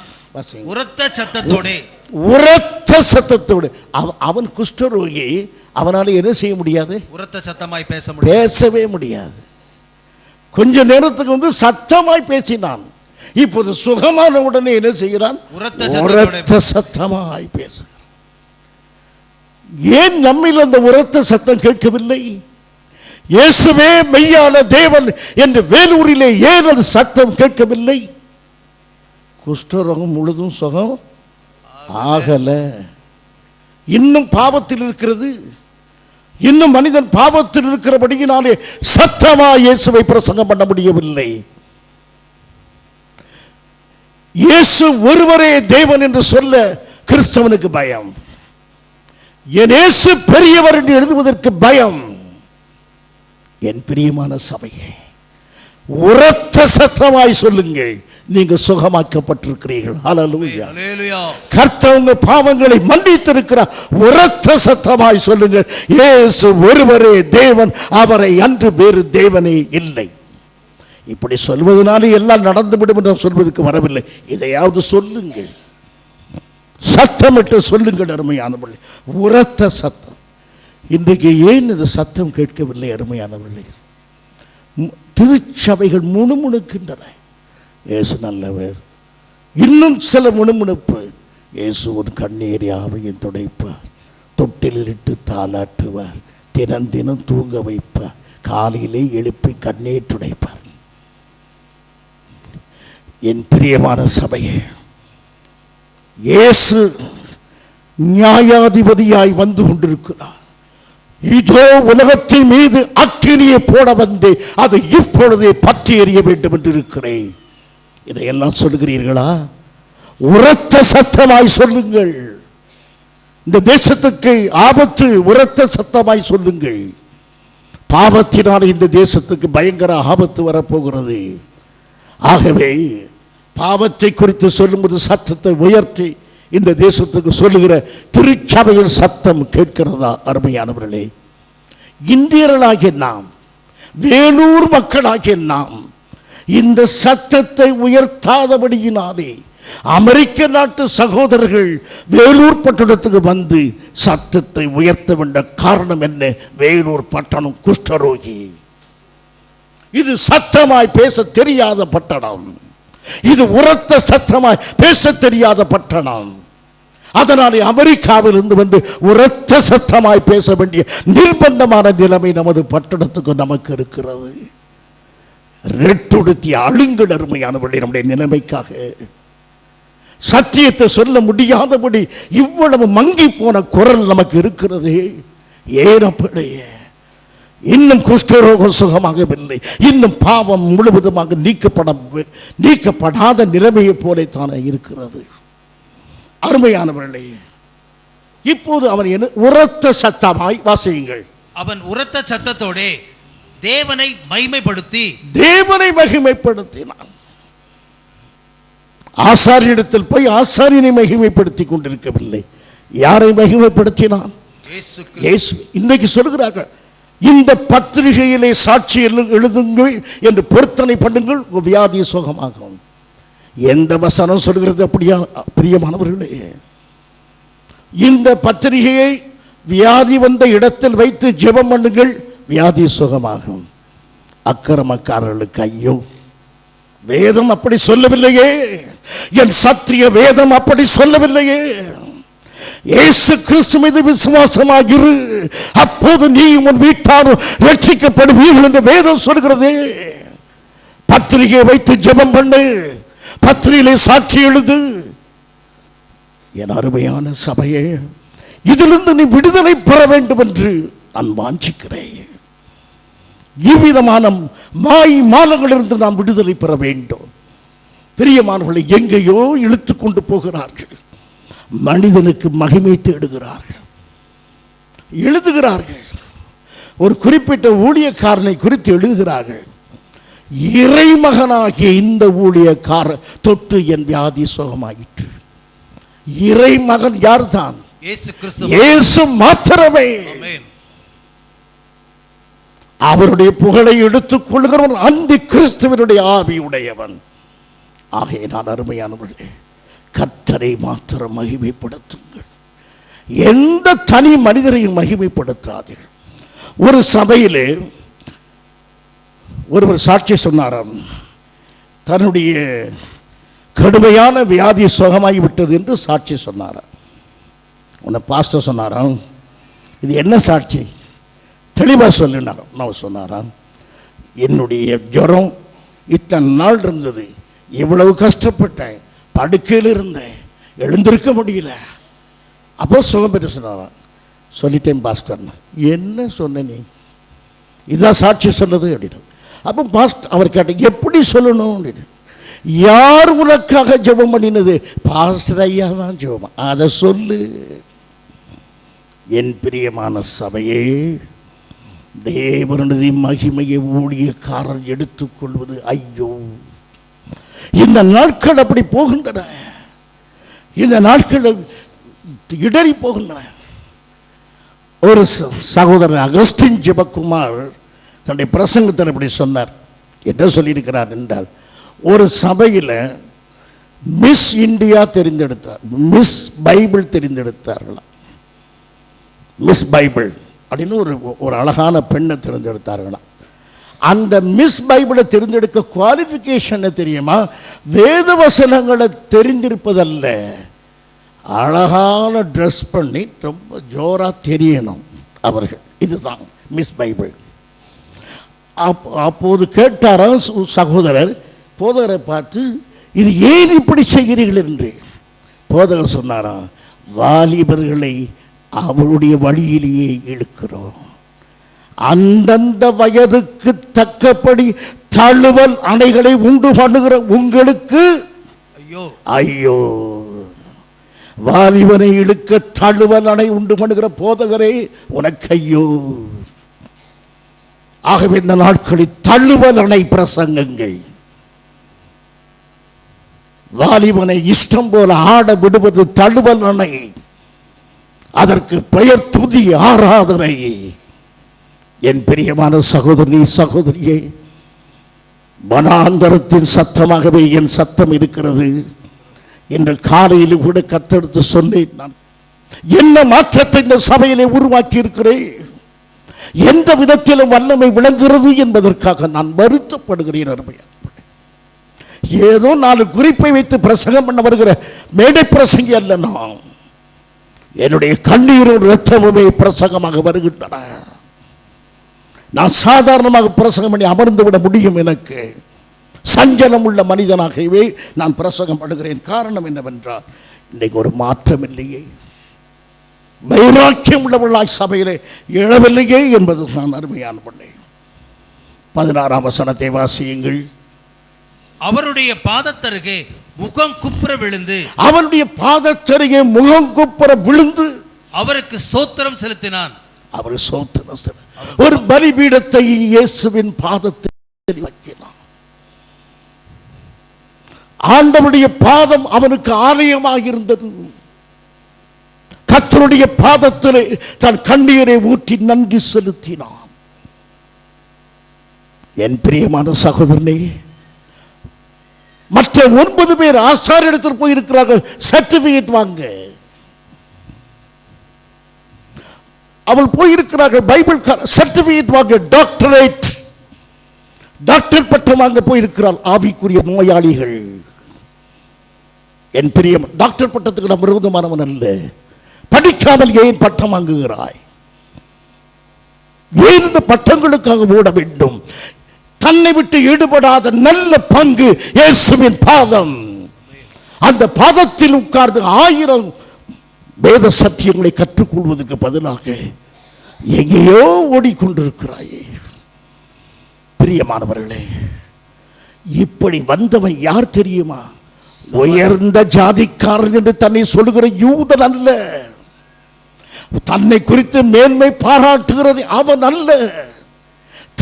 உரத்த சத்தத்தோடு, உரத்த சத்தத்தோடு. அவன் குஷ்டரோகி, அவனால என்ன செய்ய முடியாது? உரத்த சத்தமாய் பேசவே முடியாது. கொஞ்ச நேரத்துக்கு வந்து சத்தமாய் பேசினான். இப்போது சுகமான உடனே என்ன செய்கிறான்? உரத்த சத்தமாய் பேசுகிறான். ஏன் நம்மில் அந்த உரத்த சத்தம் கேட்கவில்லை? இயேசுவே மெய்யான தேவன் என்று வேலூரிலே ஏன் அது சத்தம் கேட்கவில்லை? குஷ்டரோகம் முழுதும் சுகம் ஆகல. இன்னும் பாவத்தில் இருக்கிறது. இன்னும் மனிதன் பாவத்தில் இருக்கிறபடியினாலே சத்தமா இயேசுவை பிரசங்கம் பண்ண முடியவில்லை. இயேசு ஒருவரே தேவன் என்று சொல்ல கிறிஸ்தவனுக்கு பயம். என் இயேசு பெரியவர் என்று எழுதுவதற்கு பயம். என் பிரியமான சபையே, உரத்த சத்தமாய் சொல்லுங்கள், நீங்க சுகமாக்கப்பட்டிருக்கிறீர்கள். ஹல்லேலூயா. கர்த்தர் உங்கள் பாவங்களை மன்னித்திருக்கிறார். உரத்த சத்தமாய் சொல்லுங்கள், இயேசு ஒருவரே தேவன், அவரை அன்று வேறு தேவனே இல்லை. இப்படி சொல்வதனாலே எல்லாம் நடந்துவிடும் என்று சொல்வதற்கு வரவில்லை. இதையாவது சொல்லுங்கள், சத்தமிட்டு சொல்லுங்கள் அருமையானவர்களே. உரத்த சத்தம். இன்றைக்கு ஏன் இந்த சத்தம் கேட்கவில்லை அருமையானவர்களே? திருச்சபைகள் முணுமுணுக்கின்றன. இயேசு நல்லவர். இன்னும் சில முணுமுணுப்பு. இயேசு ஒரு கண்ணீர் யாவையும் துடைப்பார், தொட்டிலிட்டு தாளாட்டுவார், தினம் தினம் தூங்க வைப்பார், காலையிலே எழுப்பி கண்ணீர் துடைப்பார். என் பிரியமான சபையே, இயேசு நியாயாதிபதியாய் வந்து கொண்டிருக்கிறார். இதோ உலகத்தின் மீது அக்கினியை போட வந்து அது இப்பொழுதே பற்றி எறிய வேண்டும் என்று இருக்கிறேன். இதையெல்லாம் சொல்லுகிறீர்களா? உரத்த சத்தமாய் சொல்லுங்கள். இந்த தேசத்துக்கு ஆபத்து. உரத்த சத்தமாய் சொல்லுங்கள். பாவத்தினால் இந்த தேசத்துக்கு பயங்கர ஆபத்து வரப்போகிறது. ஆகவே பாவத்தை குறித்து சொல்லும்போது சத்தத்தை உயர்த்தி இந்த தேசத்துக்கு சொல்லுகிற திருச்சபையில் சத்தம் கேட்கிறதா அருமையானவர்களே? இந்தியர்களாகிய நாம், வேலூர் மக்களாகிய நாம் இந்த சத்தத்தை உயர்த்தாதபடியினாலே அமெரிக்க நாட்டு சகோதரர்கள் வேலூர் பட்டணத்துக்கு வந்து சத்தத்தை உயர்த்த வேண்ட காரணம் என்ன? வேலூர் பட்டணம் குஷ்டரோகி. இது சத்தமாய் பேச தெரியாத பட்டணம். இது உரத்த சத்தமாய் பேச தெரியாத பட்டணம். அதனாலே அமெரிக்காவில் இருந்து வந்து உரத்த சத்தமாய் பேச வேண்டிய நிர்பந்தமான நிலைமை நமது பட்டணத்துக்கு நமக்கு இருக்கிறது. ரெட்டுடுத்திய அழுங்கள் அருமையானவர்களே, நம்முடைய நிலைமைக்காக சத்தியத்தை சொல்ல முடியாதபடி இவ்வளவு மங்கி போன குரல் நமக்கு இருக்கிறது. ஏன் அப்படி? இன்னும் குஷ்டரோகம் சுகமாகவில்லை. இன்னும் பாவம் முழுவதுமாக நீக்கப்படாத நிலைமையை போலத்தானே இருக்கிறது. அருமையானவர்களே, இப்போது அவன் என்ன உரத்த சத்தமாய் வாசியுங்கள். அவன் உரத்த சத்தத்தோடே தேவனை மகிமைப்படுத்தினான். ஆசாரியனிடத்தில் போய் ஆசாரியனை மகிமைப்படுத்தி கொண்டிருக்கவில்லை. யாரை மகிமைப்படுத்தினான்? இயேசு. இன்னைக்கு சொல்கிறார்கள், இந்த பத்திரிகையிலே சாட்சி எழுதுங்கள் என்று பொருத்தனை பண்ணுங்கள், உங்கள் வியாதி சுகமாகும். எந்த வசனம் சொல்கிறது அப்படியா பிரியமானவர்களே? இந்த பத்திரிகையை வியாதி வந்த இடத்தில் வைத்து ஜெபம் பண்ணுங்கள், வியாதி சுகமாகும். அக்கிரமக்காரர்களுக்கு ஐயோ! வேதம் அப்படி சொல்லவில்லையே. என் சத்திய வேதம் அப்படி சொல்லவில்லையே. இயேசு கிறிஸ்து மீது விசுவாசமாகிரு, அப்போது நீ உன் வீட்டாரும் ரட்சிக்கப்படுவீர்கள் என்று வேதம் சொல்கிறது. பத்திரிகை வைத்து ஜெபம் பண்ணு, பத்திரிகையிலே சாட்சி எழுது. என் அருமையான சபையே, இதிலிருந்து நீ விடுதலை பெற வேண்டும் என்று நான் வாஞ்சிக்கிறேன். இவ்விதமான மாலங்களிலிருந்து நாம் விடுதலை பெற வேண்டும். பிரியமானவர்களை, எங்கேயோ இழுத்து கொண்டு போகிறார்கள். மனிதனுக்கு மகிமை தேடுகிறார்கள், எழுதுகிறார்கள். ஒரு குறிப்பிட்ட ஊழியக்காரனை குறித்து எழுதுகிறார்கள். இறைமகனாகிய இந்த ஊழியக்காரர் தொட்டு என் வியாதி சுகமாயிற்று. இறைமகன் யார் தான்? இயேசு மாத்திரமே. அவருடைய புகழை எடுத்துக் கொள்கிறவன் அந்த கிறிஸ்துவனுடைய ஆவி உடையவன். ஆகவே நான் அருமையானவர்களே, கர்த்தரை மாத்திரம் மகிமைப்படுத்துங்கள். எந்த தனி மனிதரையும் மகிமைப்படுத்தாதீர்கள். ஒரு சபையிலே ஒருவர் சாட்சி சொன்னாராம், தன்னுடைய கடுமையான வியாதி சுகமாகி விட்டது என்று சாட்சி சொன்னாராம். உன்னை பாஸ்டர் சொன்னாராம், இது என்ன சாட்சி? தெளிவாக சொல்லினார். நான் சொன்னாராம், என்னுடைய ஜுரம் இத்தனை நாள் இருந்தது, இவ்வளவு கஷ்டப்பட்டேன், படுக்கையில் இருந்தேன், எழுந்திருக்க முடியல. அப்போ சுகம் பெற்று சொன்னாராம். சொல்லிட்டேன் பாஸ்டர். என்ன சொன்ன நீ? இதான் சாட்சி சொன்னது அப்படின்னு. அப்போ பாஸ்டர் அவர் கேட்டேன், எப்படி சொல்லணும் அப்படின்னு. யார் உனக்காக ஜெபம் பண்ணினது? பாஸ்டர் ஐயா தான் ஜெபம். அதை சொல்லு. என் பிரியமான சபையே, தேவனுடைய மகிமையை ஊழியக்காரர் எடுத்துக்கொள்வது ஐயோ! இந்த நாட்கள் அப்படி போகின்றன. இந்த நாட்கள் இடறி போகின்றன. ஒரு சகோதரன் அகஸ்டின் ஜெபக்குமார் தன்னுடைய பிரசங்கத்தில் இப்படி சொன்னார். என்ன சொல்லியிருக்கிறார் என்றால், ஒரு சபையில் மிஸ் இந்தியா தெரிந்தெடுத்தார், மிஸ் பைபிள் தெரிந்தெடுத்தார்களாம். மிஸ் பைபிள் அப்படின்னு ஒரு அழகான பெண்ணை தெரிந்தெடுத்தார்களாம். அந்த மிஸ் பைபிளை தெரிந்தெடுக்க குவாலிஃபிகேஷன் தெரியுமா? வேத வசனங்களை தெரிந்திருப்பதல்ல, அழகான ட்ரெஸ் பண்ணி ரொம்ப ஜோராக தெரியணும் அவர்கள். இதுதான் மிஸ் பைபிள். அப்போது கேட்டாராம் சகோதரர் போதகரை பார்த்து, இது ஏன் இப்படி செய்கிறீர்கள் என்று. போதகர் சொன்னாராம், வாலிபர்களை அவருடைய வழியிலேயே இழுக்கிறோம். அந்தந்த வயதுக்கு தக்கபடி தழுவல் அணைகளை உண்டு பண்ணுகிற உங்களுக்கு ஐயோ ஐயோ. வாலிபனை இழுக்க தழுவல் அணை உண்டு பண்ணுகிற போதகரே உனக்கு ஐயோ. ஆகவே இந்த நாட்களில் தழுவல் அணை பிரசங்கங்கள், வாலிபனை இஷ்டம் போல ஆட விடுவது தழுவல் அணை. அதற்கு பெயர் துதி ஆராதனை. என் பிரியமான சகோதரி சகோதரியே, வனாந்தரத்தின் சத்தமாகவே என் சத்தம் இருக்கிறது என்று காலையில் கூட கத்தெடுத்து சொன்னேன். நான் என்ன மாற்றத்தை இந்த சபையிலே உருவாக்கி இருக்கிறேன், எந்த விதத்திலும் வல்லமை விளங்குகிறது என்பதற்காக நான் வருத்தப்படுகிறேன். அருமையா, ஏதோ 4 குறிப்பை வைத்து பிரசங்கம் பண்ண வருகிற மேடை பிரசங்கி அல்ல நான். என்னுடைய கண்ணீரும் இரத்தமுமே பிரசங்கமாக வருகின்றன. நான் சாதாரணமாக பிரசங்கம் பண்ணி அமர்ந்து விட முடியும். எனக்கு சஞ்சலம் உள்ள மனிதனாகவே நான் பிரசங்கம் பண்ணுகிறேன். காரணம் என்னவென்றால், இன்றைக்கு ஒரு மாற்றம் இல்லையே, வைராக்கியம் உள்ளவர்களாய் சபையிலே எழவில்லையே என்பது நான் அருமையான பண்ணேன். 16ஆம் வசனத்தை வாசியுங்கள். அவருடைய பாதத்தருகே முகம் குப்புற விழுந்து, அவருடைய பாதத்தருகே முகம் குப்புற விழுந்து அவருக்கு ஸ்தோத்திரம் செலுத்தினான். அவர் சோத்திரம் ஒரு பலிபீடத்தை இயேசுவின் பாதத்தில் வைக்கிறான். ஆண்டவருடைய பாதம் அவனுக்கு ஆலயமாக இருந்தது. கர்த்தருடைய பாதத்திலே தன் கண்ணீரை ஊற்றி நன்றி செலுத்தினான். என் பிரியமான சகோதரனே, மற்ற 9 பேர் ஆசாரியரிடத்தில் போயிருக்கிறார்கள் சர்டிபிகேட் வாங்க. அவள் போயிருக்கிறார்கள் பைபிள் சர்டிபிகேட் வாங்க, டாக்டரேட், டாக்டர் பட்டம் வாங்க போயிருக்கிறார். ஆவிக்குரிய நோயாளிகள். என் பிரிய டாக்டர் பட்டத்துக்கு நான் விரோதமானவன் அல்ல. படிக்காமல் ஏன் பட்டம் வாங்குகிறாய்? ஏன் இந்த பட்டங்களுக்காக ஓட வேண்டும்? தன்னை விட்டு ஈடுபடாத நல்ல பங்கு இயேசுவின் பாதம். அந்த பாதத்தில் உட்கார்ந்து 1000 வேத சத்தியங்களை கற்றுக்கொள்வதற்கு பதிலாக எங்கேயோ ஓடிக்கொண்டிருக்கிறாயே. பிரியமானவர்களே, இப்படி வந்தவன் யார் தெரியுமா? உயர்ந்த ஜாதிக்காரன் என்று தன்னை சொல்லுகிற யூதன் அல்ல. தன்னை குறித்து மேன்மை பாராட்டுகிறது அவன் அல்ல.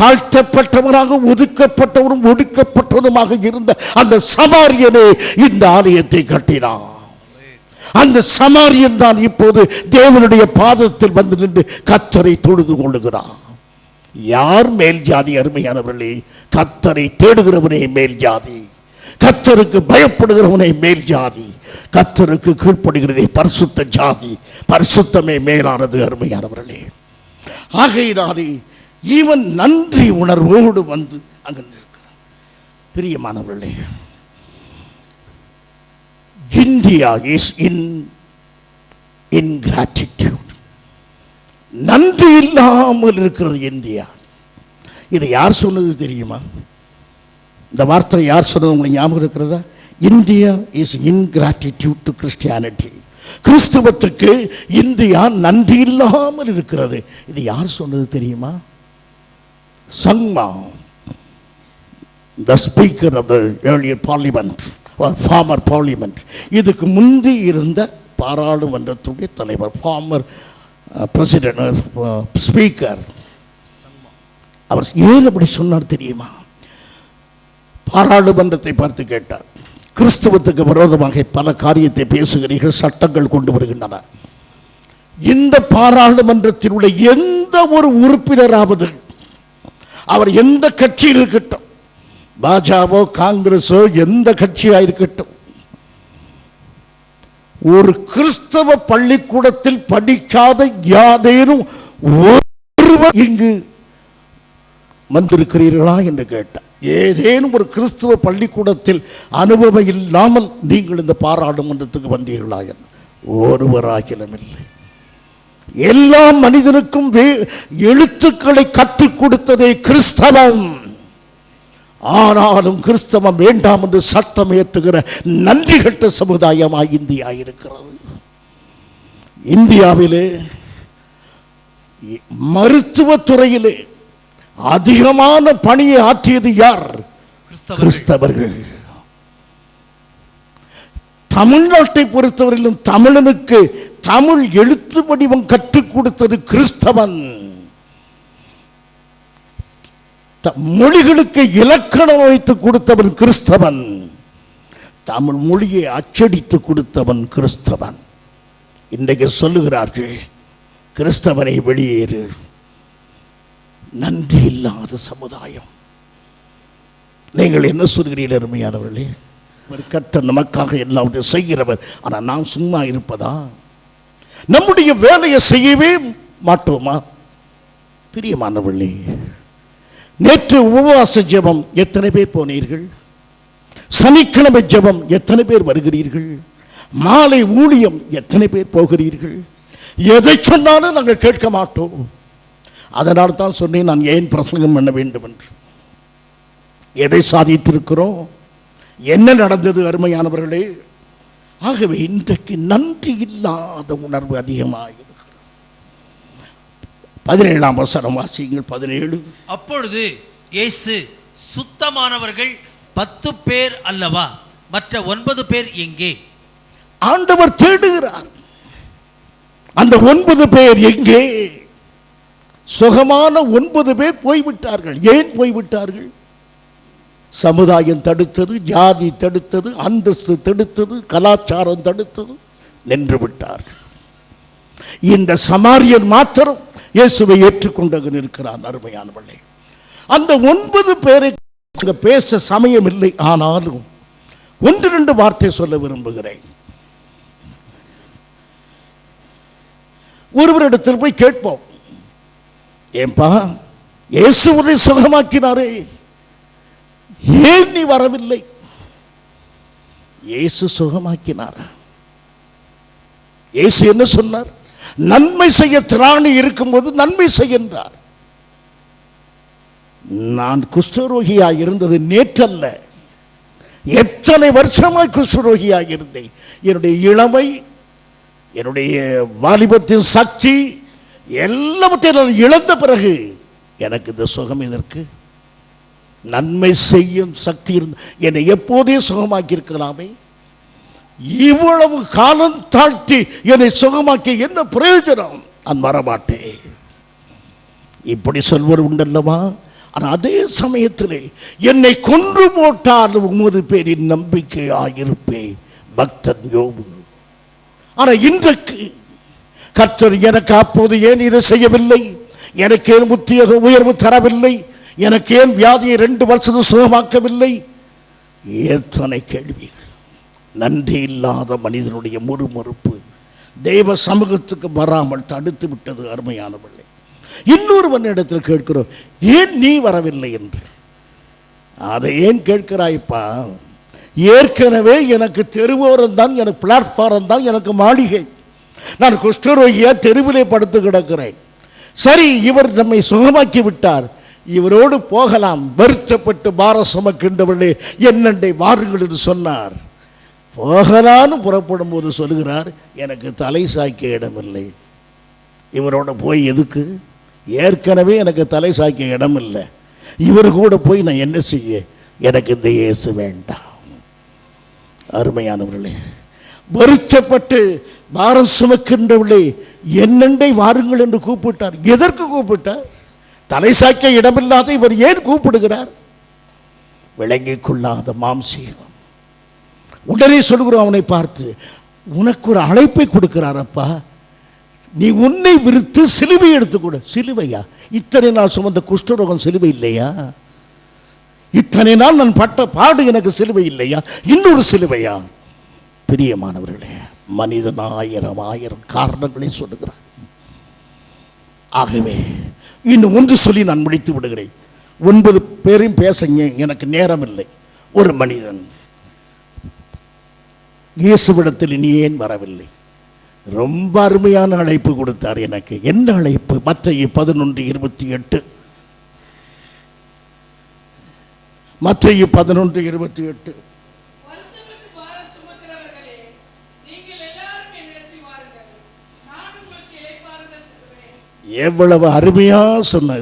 தாழ்த்தப்பட்டவனாக ஒதுக்கப்பட்டவனும் ஒடுக்கப்பட்டவனுமாக இருந்த அந்த சமாரியனே இந்த ஆலயத்தை கட்டினான். அந்த சமாரியன் தான் இப்போது தேவனுடைய பாதத்தில் வந்து நின்று கர்த்தரை தொழுது கொள்ளுகிறான். யார் மேல் ஜாதி? அருமையானவர்களே, கர்த்தரை தேடுகிறவனே மேல் ஜாதி, கர்த்தருக்கு பயப்படுகிறவனே மேல் ஜாதி, கர்த்தருக்கு கீழ்ப்படுகிறதே பரிசுத்த ஜாதி. பரிசுத்தமே மேலானது. அருமையானவர்களே, ஆகையினாலே இவன் நன்றி உணர்வோடு வந்து அங்கு நிற்கிறான். பிரியமானவர்களே, India is in gratitude. நன்றி இல்லாமல் இருக்கிறது இந்தியா. இது யார் சொன்னது தெரியுமா? இந்த வார்த்தை யார் சொன்னது உங்களுக்கு ஞாபகம் இருக்கிறதா? India is ingratitude to Christianity. கிறிஸ்துவத்துக்கு இந்தியா நன்றி இல்லாமல் இருக்கிறது. இது யார் சொன்னது தெரியுமா? Sangma, the speaker of the earlier parliament or former parliament. இதுக்கு முந்தி இருந்த பாராளுமன்றத்துடைய தலைவர், ஃபார்மர் பிரசிடென்ட், ஸ்பீக்கர். அவர் ஏன் அப்படி சொன்னார் தெரியுமா? பாராளுமன்றத்தை பார்த்து கேட்டார், கிறிஸ்துவத்துக்கு விரோதமாக பல காரியத்தை பேசுகிறீர்கள், சட்டங்கள் கொண்டு வருகின்றன. இந்த பாராளுமன்றத்தில் உள்ள எந்த ஒரு உறுப்பினராவது, அவர் எந்த கட்சியில் இருக்கட்டும், பாஜகவோ காங்கிரஸோ எந்த கட்சியாக இருக்கட்டும், ஒரு கிறிஸ்தவ பள்ளிக்கூடத்தில் படிக்காத யாதேனும் ஒருவர் இங்கு வந்திருக்கிறீர்களா என்று கேட்டார். ஏதேனும் ஒரு கிறிஸ்துவ பள்ளிக்கூடத்தில் அனுபவம் இல்லாமல் நீங்கள் இந்த பாராளுமன்றத்துக்கு வந்தீர்களா என்று ஒருவராகிலும் இல்லை. எல்லா மனிதனுக்கும் எழுத்துக்களை கற்றுக் கொடுத்ததே கிறிஸ்தவம். ஆனாலும் கிறிஸ்தவம் வேண்டாம் என்று சட்டம் ஏற்றுகிற நன்றி கெட்ட சமுதாயமாக இந்தியா இருக்கிறது. இந்தியாவிலே மருத்துவத்துறையிலே அதிகமான பணியை ஆற்றியது யார்? கிறிஸ்தவர்கள். தமிழ்நாட்டை பொறுத்தவரையிலும் தமிழனுக்கு தமிழ் எழுத்து வடிவம் கற்றுக் கொடுத்தது கிறிஸ்தவன். மொழிகளுக்கு இலக்கணம் வைத்து கொடுத்தவன் கிறிஸ்தவன். தமிழ் மொழியை அச்சடித்து கொடுத்தவன் கிறிஸ்தவன். இன்றைக்கு சொல்லுகிறார்கள், கிறிஸ்தவனை வெளியேறு. நன்றி இல்லாத சமுதாயம். நீங்கள் என்ன சொல்கிறீர்கள் அருமையானவர்களே? கர்த்தர் நமக்காக எல்லாவற்றையும் செய்கிறவர். ஆனால் நாம் சும்மா இருப்பதா? நம்முடைய வேலையை செய்யவே மாட்டோமா? பிரியமானவர்களே, நேற்று உபவாச ஜெபம் எத்தனை பேர் போனீர்கள்? சனிக்கிழமை ஜெபம் எத்தனை பேர் வருகிறீர்கள்? மாலை ஊழியம் எத்தனை பேர் போகிறீர்கள்? எதை சொன்னாலும் நாங்கள் கேட்க மாட்டோம். அதனால தான் சொன்னேன், நான் ஏன் பிரசங்கம் பண்ண வேண்டும் என்று. எதை சாதித்திருக்கிறோம்? என்ன நடந்தது அருமையானவர்களே? ஆகவே இன்றைக்கு நன்றி இல்லாத உணர்வு அதிகமாக இருக்கிறது. 17ஆம் வசனம் வாசியுங்கள். 17. அப்பொழுது இயேசு, சுத்தமானவர்கள் 10 பேர் அல்லவா, மற்ற 9 பேர் எங்கே? ஆண்டவர் தேடுகிறார். அந்த 9 பேர் எங்கே? சுகமான 9 பேர் போய்விட்டார்கள். ஏன் போய்விட்டார்கள்? சமுதாயம் தடுத்தது, ஜாதி தடுத்தது, அந்தஸ்து தடுத்தது, கலாச்சாரம் தடுத்தது, நின்று விட்டார்கள். இந்த சமாரியன் மாத்திரம் இயேசுவை ஏற்றுக்கொண்டு இருக்கிறான். அருமையானவர்களே, அந்த 9 பேரை பேச சமயம் இல்லை. ஆனாலும் 1-2 வார்த்தை சொல்ல விரும்புகிறேன். ஒருவரிடத்தில் போய் கேட்போம், ஏன்பா இயேசு உன்னை சுகமாக்கினாரே, ஏன் நீ வரவில்லை? இயேசு சுகமாக்கினாரா? இயேசு என்ன சொன்னார்? நன்மை செய்ய திராணி இருக்கும்போது நன்மை செய்கின்றார். நான் குஷ்டரோகியாக இருந்தது நேற்றல்ல, எத்தனை வருஷமாய் குஷ்டரோகியாக இருந்தேன். என்னுடைய இளமை, என்னுடைய வாலிபத்தின் சக்தி எல்லாவற்றையும் நான் இழந்த பிறகு எனக்கு இந்த சுகம் எதற்கு? நன்மை செய்யும் சக்தி இருந்து என்னை எப்போதே சுகமாக்கி இருக்கலாமே. இவ்வளவு காலம் தாழ்த்தி என்னை சுகமாக்கி என்ன பிரயோஜனம்? நான் வரமாட்டேன். இப்படி சொல்வது உண்டல்லவா? ஆனால் அதே சமயத்தில் என்னை கொன்று போட்டாலும் 9 பேரின் நம்பிக்கையாயிருப்பேன். பக்தன் யோபு. ஆனால் இன்றைக்கு கர்த்தர் எனக்கு அப்போது ஏன் இதை செய்யவில்லை? எனக்கு ஏன் உத்தியோக உயர்வு தரவில்லை? எனக்கு ஏன் வியாதியை 2 வருஷத்துக்கு சுகமாக்கவில்லை? எத்தனை கேள்விகள். நன்றி இல்லாத மனிதனுடைய முறுமுறுப்பு தெய்வ சமூகத்துக்கு வராமல் தடுத்து விட்டது. அருமையானவர்களே, இன்னொருவன் இடத்தில் கேட்கிறோம், ஏன் நீ வரவில்லை என்று. அதை ஏன் கேட்கிறாய்ப்பா? ஏற்கனவே எனக்கு தெருவோரம் தான், எனக்கு பிளாட்ஃபாரம் தான், எனக்கு மாளிகை. நான் குஷ்டரோகியா தெருவிலே படுத்து கிடக்கிறேன். சரி, இவர் நம்மை சுகமாக்கி விட்டார், இவரோடு போகலாம். வருத்தப்பட்டு பார சுமக்கின்றவர்களே என்னண்டை வாருங்கள் என்று சொன்னார். போகலான்னு புறப்படும் போது சொல்லுகிறார், எனக்கு தலை சாய்க்க இடமில்லை. இவரோட போய் எதுக்கு? ஏற்கனவே எனக்கு தலை சாய்க்க இடம் இல்லை, இவர் கூட போய் நான் என்ன செய்ய? எனக்கு இந்த இயேசு வேண்டாம். அருமையானவர்களே, வருத்தப்பட்டு பாரம் சுமக்கின்றவர்களே என்னண்டை வாருங்கள் என்று கூப்பிட்டார். எதற்கு கூப்பிட்டார்? தலை சாய்க்க இடமில்லாத இவர் ஏன் கூப்பிடுகிறார்? விளங்கிக் கொள்ளாத மாம்சீகம். உடனே சொல்கிறோம் அவனை பார்த்து, உனக்கு ஒரு அழைப்பை கொடுக்கிறார் அப்பா, நீ உன்னை விருத்து சிலுவை எடுத்துக்கொடு. சிலுவையா? இத்தனை நாள் சுமந்த குஷ்டரோகம் சிலுவை இல்லையா? இத்தனை நாள் நான் பட்ட பாடு எனக்கு சிலுவை இல்லையா? இன்னொரு சிலுவையா? பிரியமானவர்களே, மனிதன் ஆயிரம் காரணங்களை சொல்லுகிறான். ஆகவே இன்னும் ஒன்று சொல்லி நான் முடித்து விடுகிறேன். 9 பேரையும் பேச எனக்கு நேரம் இல்லை. ஒரு மனிதன் இயேசுவிடத்தில் நீ ஏன் வரவில்லை? ரொம்ப அருமையான அழைப்பு கொடுத்தார் எனக்கு. என்ன அழைப்பு? மத்தேயு 11:28. மத்தேயு 11:28. எவ்வளவு அருமையா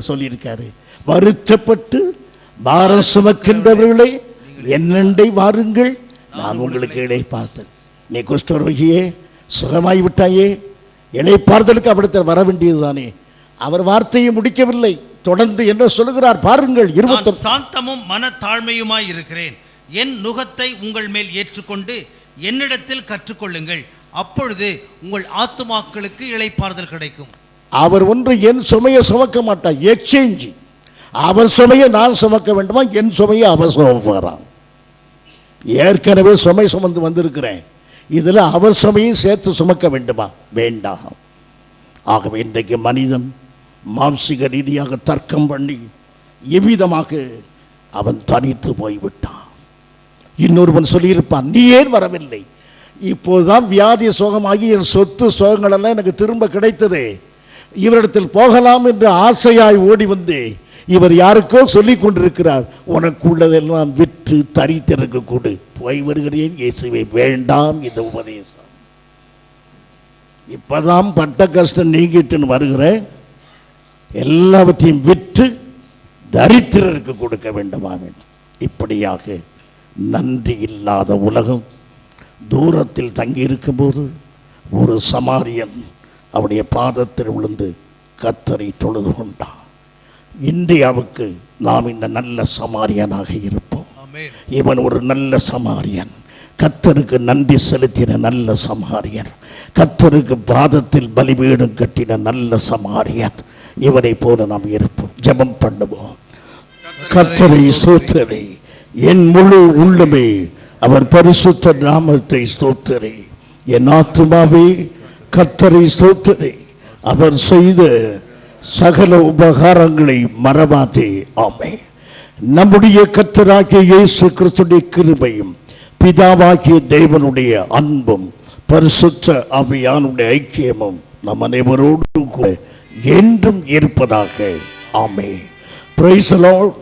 சொல்லியிருக்காரு. வருத்தப்பட்டு பாரம் சுமக்கின்றவர்களே என்னண்டை வாருங்கள், நான் உங்களுக்கு இளைப்பாறுதல். நீ குஷ்டரோகியே சுகமாய் விட்டாயே, இளைப்பாறுதலுக்கு அவரிடத்தில் வர வேண்டியதுதானே. அவர் வார்த்தையை முடிக்கவில்லை, தொடர்ந்து என்ன சொல்லுகிறார் பாருங்கள். 21. சாந்தமும் மனத்தாழ்மையுமாய் இருக்கிறேன், என் நுகத்தை உங்கள் மேல் ஏற்றுக்கொண்டு என்னிடத்தில் கற்றுக்கொள்ளுங்கள், அப்பொழுது உங்கள் ஆத்துமாக்களுக்கு இளைப்பாறுதல் கிடைக்கும். அவர் ஒன்று என் சுமையை சுமக்க மாட்டார், எக்ஸ்சேஞ்ச். அவர் சுமையை நான் சுமக்க வேண்டுமா, என் சுமையை அவர் சுமப்பாராம். ஏற்கனவே சுமை சுமந்து வந்திருக்கிறேன், இதில் அவர் சுமையும் சேர்த்து சுமக்க வேண்டுமா? வேண்டாம். ஆகவே இன்றைக்கு மனிதன் மாம்சிக ரீதியாக தர்க்கம் பண்ணி எவ்விதமாக அவன் தனித்து போய்விட்டான். இன்னொருவன் சொல்லியிருப்பான், நீ ஏன் வரவில்லை? இப்போதுதான் வியாதி சுகமாகி என் சொத்து சுகங்களெல்லாம் எனக்கு திரும்ப கிடைத்தது, இவரிடத்தில் போகலாம் என்று ஆசையாய் ஓடி வந்து இவர் யாருக்கோ சொல்லிக் கொண்டிருக்கிறார், உனக்குள்ளதெல்லாம் விற்று தரித்திருக்க கூடு, போய் வருகிறேன் இயேசுவை, வேண்டாம் இந்த உபதேசம். இப்பதான் பட்ட கஷ்டம் நீங்கிட்டுன்னு வருகிறேன், எல்லாவற்றையும் விற்று தரித்திரருக்கு கொடுக்க வேண்டுமாம். இப்படியாக நன்றி இல்லாத உலகம் தூரத்தில் தங்கி இருக்கும்போது ஒரு சமாரியன் அவருடைய பாதத்தில் விழுந்து கர்த்தரை தொழுது கொண்டான். இந்தியாவுக்கு நாம் இந்த நல்ல சமாரியனாக இருப்போம். இவன் ஒரு நல்ல சமாரியன், கர்த்தருக்கு நன்றி செலுத்தின நல்ல சமாரியன், கர்த்தருக்கு பாதத்தில் பலிபீடம் கட்டின நல்ல சமாரியன். இவனை போல நாம் இருப்போம். ஜெபம் பண்ணுவோம். கர்த்தரை ஸ்தோத்திரி, என் முழு உள்ளமே அவர் பரிசுத்த நாமத்தை ஸ்தோத்திரி. என் ஆத்துமாவே கர்த்தரை ஸ்தோத்திரி, அவர் செய்த சகல உபகாரங்களை மறவாதே. ஆமென். நம்முடைய கர்த்தராகிய இயேசு கிறிஸ்துவின் கிருபையும் பிதாவாகிய தேவனுடைய அன்பும் பரிசுத்த ஆவியானுடைய ஐக்கியமும் நம் அனைவரோடு கூட என்றும் இருப்பதாக. ஆமென். Praise the Lord.